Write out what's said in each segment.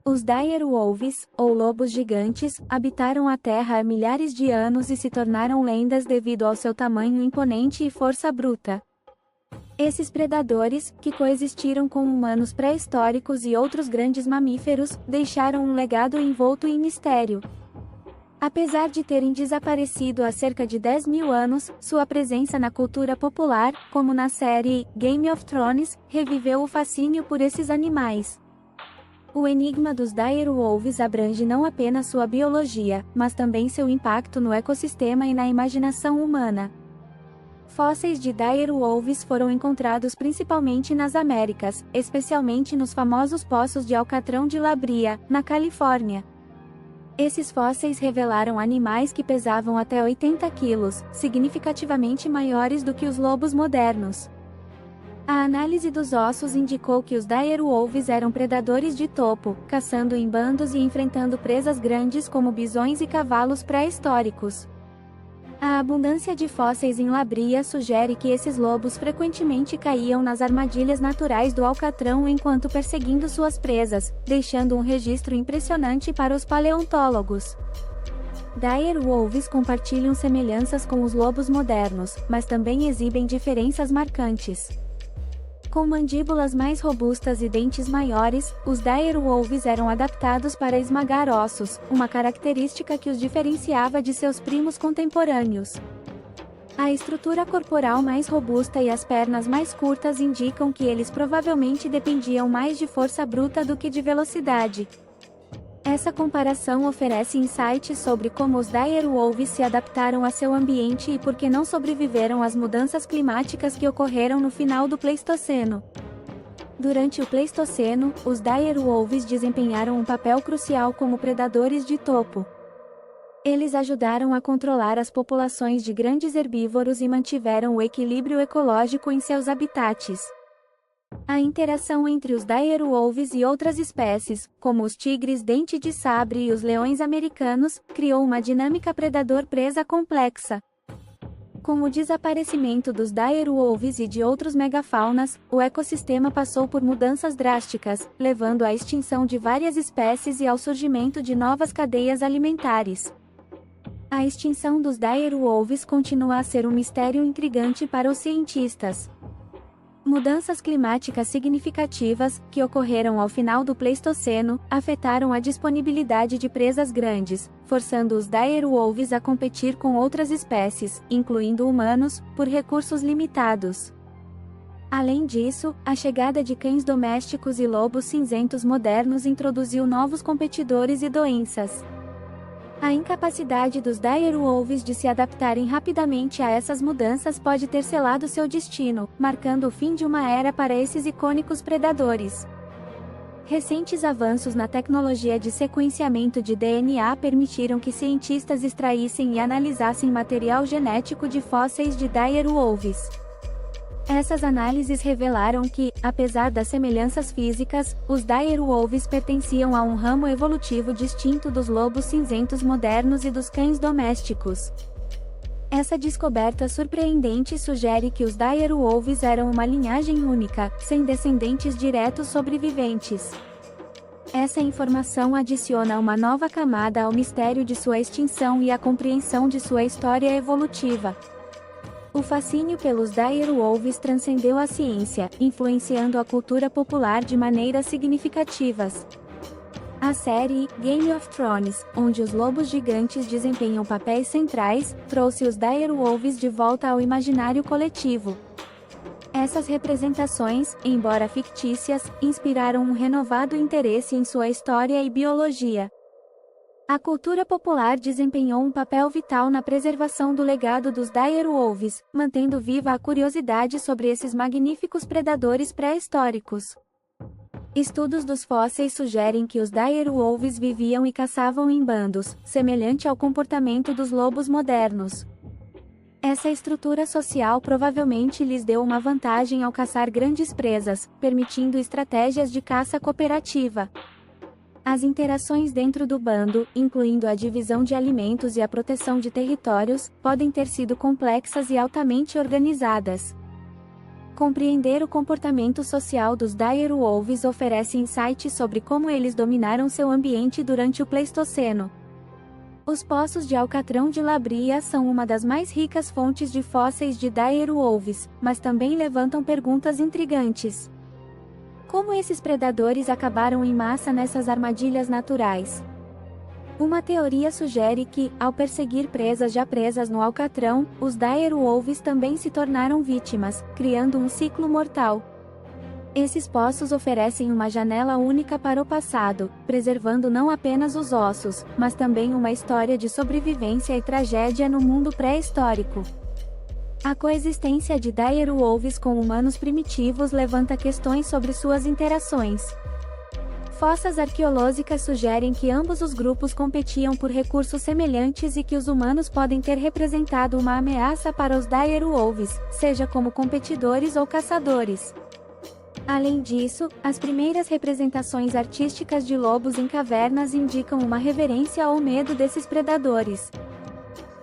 Os direwolves, ou lobos gigantes, habitaram a Terra há milhares de anos e se tornaram lendas devido ao seu tamanho imponente e força bruta. Esses predadores, que coexistiram com humanos pré-históricos e outros grandes mamíferos, deixaram um legado envolto em mistério. Apesar de terem desaparecido há cerca de 10 mil anos, sua presença na cultura popular, como na série Game of Thrones, reviveu o fascínio por esses animais. O enigma dos direwolves abrange não apenas sua biologia, mas também seu impacto no ecossistema e na imaginação humana. Fósseis de direwolves foram encontrados principalmente nas Américas, especialmente nos famosos poços de Alcatrão de La Brea, na Califórnia. Esses fósseis revelaram animais que pesavam até 80 quilos, significativamente maiores do que os lobos modernos. A análise dos ossos indicou que os direwolves eram predadores de topo, caçando em bandos e enfrentando presas grandes como bisões e cavalos pré-históricos. A abundância de fósseis em La Brea sugere que esses lobos frequentemente caíam nas armadilhas naturais do Alcatrão enquanto perseguindo suas presas, deixando um registro impressionante para os paleontólogos. Direwolves compartilham semelhanças com os lobos modernos, mas também exibem diferenças marcantes. Com mandíbulas mais robustas e dentes maiores, os direwolves eram adaptados para esmagar ossos, uma característica que os diferenciava de seus primos contemporâneos. A estrutura corporal mais robusta e as pernas mais curtas indicam que eles provavelmente dependiam mais de força bruta do que de velocidade. Essa comparação oferece insights sobre como os direwolves se adaptaram a seu ambiente e por que não sobreviveram às mudanças climáticas que ocorreram no final do Pleistoceno. Durante o Pleistoceno, os direwolves desempenharam um papel crucial como predadores de topo. Eles ajudaram a controlar as populações de grandes herbívoros e mantiveram o equilíbrio ecológico em seus habitats. A interação entre os direwolves e outras espécies, como os tigres dente de sabre e os leões americanos, criou uma dinâmica predador-presa complexa. Com o desaparecimento dos direwolves e de outros megafaunas, o ecossistema passou por mudanças drásticas, levando à extinção de várias espécies e ao surgimento de novas cadeias alimentares. A extinção dos direwolves continua a ser um mistério intrigante para os cientistas. Mudanças climáticas significativas, que ocorreram ao final do Pleistoceno, afetaram a disponibilidade de presas grandes, forçando os direwolves a competir com outras espécies, incluindo humanos, por recursos limitados. Além disso, a chegada de cães domésticos e lobos cinzentos modernos introduziu novos competidores e doenças. A incapacidade dos direwolves de se adaptarem rapidamente a essas mudanças pode ter selado seu destino, marcando o fim de uma era para esses icônicos predadores. Recentes avanços na tecnologia de sequenciamento de DNA permitiram que cientistas extraíssem e analisassem material genético de fósseis de direwolves. Essas análises revelaram que, apesar das semelhanças físicas, os direwolves pertenciam a um ramo evolutivo distinto dos lobos cinzentos modernos e dos cães domésticos. Essa descoberta surpreendente sugere que os direwolves eram uma linhagem única, sem descendentes diretos sobreviventes. Essa informação adiciona uma nova camada ao mistério de sua extinção e à compreensão de sua história evolutiva. O fascínio pelos direwolves transcendeu a ciência, influenciando a cultura popular de maneiras significativas. A série Game of Thrones, onde os lobos gigantes desempenham papéis centrais, trouxe os direwolves de volta ao imaginário coletivo. Essas representações, embora fictícias, inspiraram um renovado interesse em sua história e biologia. A cultura popular desempenhou um papel vital na preservação do legado dos direwolves, mantendo viva a curiosidade sobre esses magníficos predadores pré-históricos. Estudos dos fósseis sugerem que os direwolves viviam e caçavam em bandos, semelhante ao comportamento dos lobos modernos. Essa estrutura social provavelmente lhes deu uma vantagem ao caçar grandes presas, permitindo estratégias de caça cooperativa. As interações dentro do bando, incluindo a divisão de alimentos e a proteção de territórios, podem ter sido complexas e altamente organizadas. Compreender o comportamento social dos direwolves oferece insights sobre como eles dominaram seu ambiente durante o Pleistoceno. Os poços de Alcatrão de Labria são uma das mais ricas fontes de fósseis de direwolves, mas também levantam perguntas intrigantes. Como esses predadores acabaram em massa nessas armadilhas naturais? Uma teoria sugere que, ao perseguir presas já presas no Alcatrão, os direwolves também se tornaram vítimas, criando um ciclo mortal. Esses poços oferecem uma janela única para o passado, preservando não apenas os ossos, mas também uma história de sobrevivência e tragédia no mundo pré-histórico. A coexistência de direwolves com humanos primitivos levanta questões sobre suas interações. Fossas arqueológicas sugerem que ambos os grupos competiam por recursos semelhantes e que os humanos podem ter representado uma ameaça para os direwolves, seja como competidores ou caçadores. Além disso, as primeiras representações artísticas de lobos em cavernas indicam uma reverência ou medo desses predadores.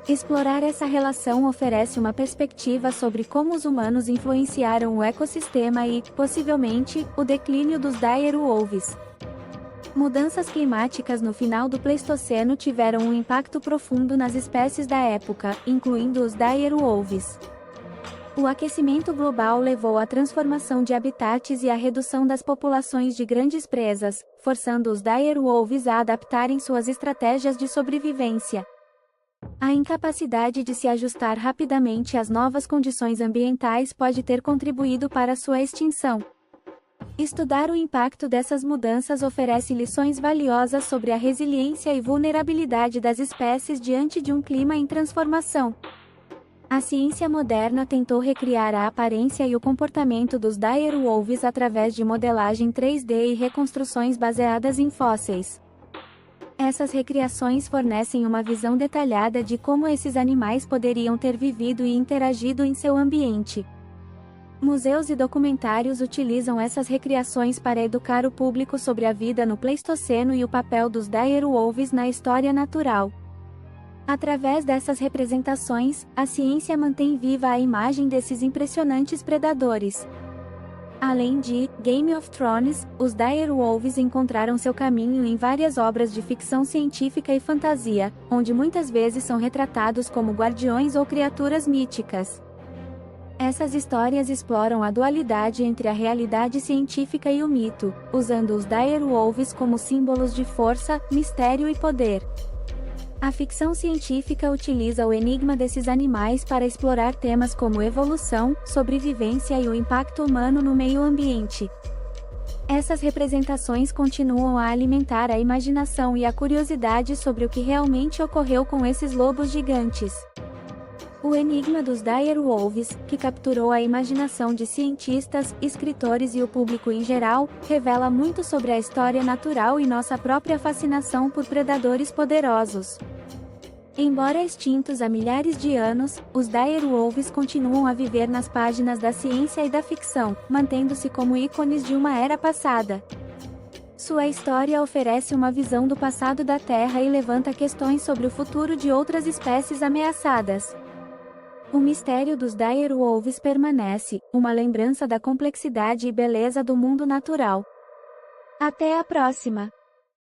Explorar essa relação oferece uma perspectiva sobre como os humanos influenciaram o ecossistema e, possivelmente, o declínio dos direwolves. Mudanças climáticas no final do Pleistoceno tiveram um impacto profundo nas espécies da época, incluindo os direwolves. O aquecimento global levou à transformação de habitats e à redução das populações de grandes presas, forçando os direwolves a adaptarem suas estratégias de sobrevivência. A incapacidade de se ajustar rapidamente às novas condições ambientais pode ter contribuído para sua extinção. Estudar o impacto dessas mudanças oferece lições valiosas sobre a resiliência e vulnerabilidade das espécies diante de um clima em transformação. A ciência moderna tentou recriar a aparência e o comportamento dos direwolves através de modelagem 3D e reconstruções baseadas em fósseis. Essas recriações fornecem uma visão detalhada de como esses animais poderiam ter vivido e interagido em seu ambiente. Museus e documentários utilizam essas recriações para educar o público sobre a vida no Pleistoceno e o papel dos direwolves na história natural. Através dessas representações, a ciência mantém viva a imagem desses impressionantes predadores. Além de Game of Thrones, os direwolves encontraram seu caminho em várias obras de ficção científica e fantasia, onde muitas vezes são retratados como guardiões ou criaturas míticas. Essas histórias exploram a dualidade entre a realidade científica e o mito, usando os direwolves como símbolos de força, mistério e poder. A ficção científica utiliza o enigma desses animais para explorar temas como evolução, sobrevivência e o impacto humano no meio ambiente. Essas representações continuam a alimentar a imaginação e a curiosidade sobre o que realmente ocorreu com esses lobos gigantes. O enigma dos direwolves, que capturou a imaginação de cientistas, escritores e o público em geral, revela muito sobre a história natural e nossa própria fascinação por predadores poderosos. Embora extintos há milhares de anos, os direwolves continuam a viver nas páginas da ciência e da ficção, mantendo-se como ícones de uma era passada. Sua história oferece uma visão do passado da Terra e levanta questões sobre o futuro de outras espécies ameaçadas. O mistério dos direwolves permanece, uma lembrança da complexidade e beleza do mundo natural. Até a próxima!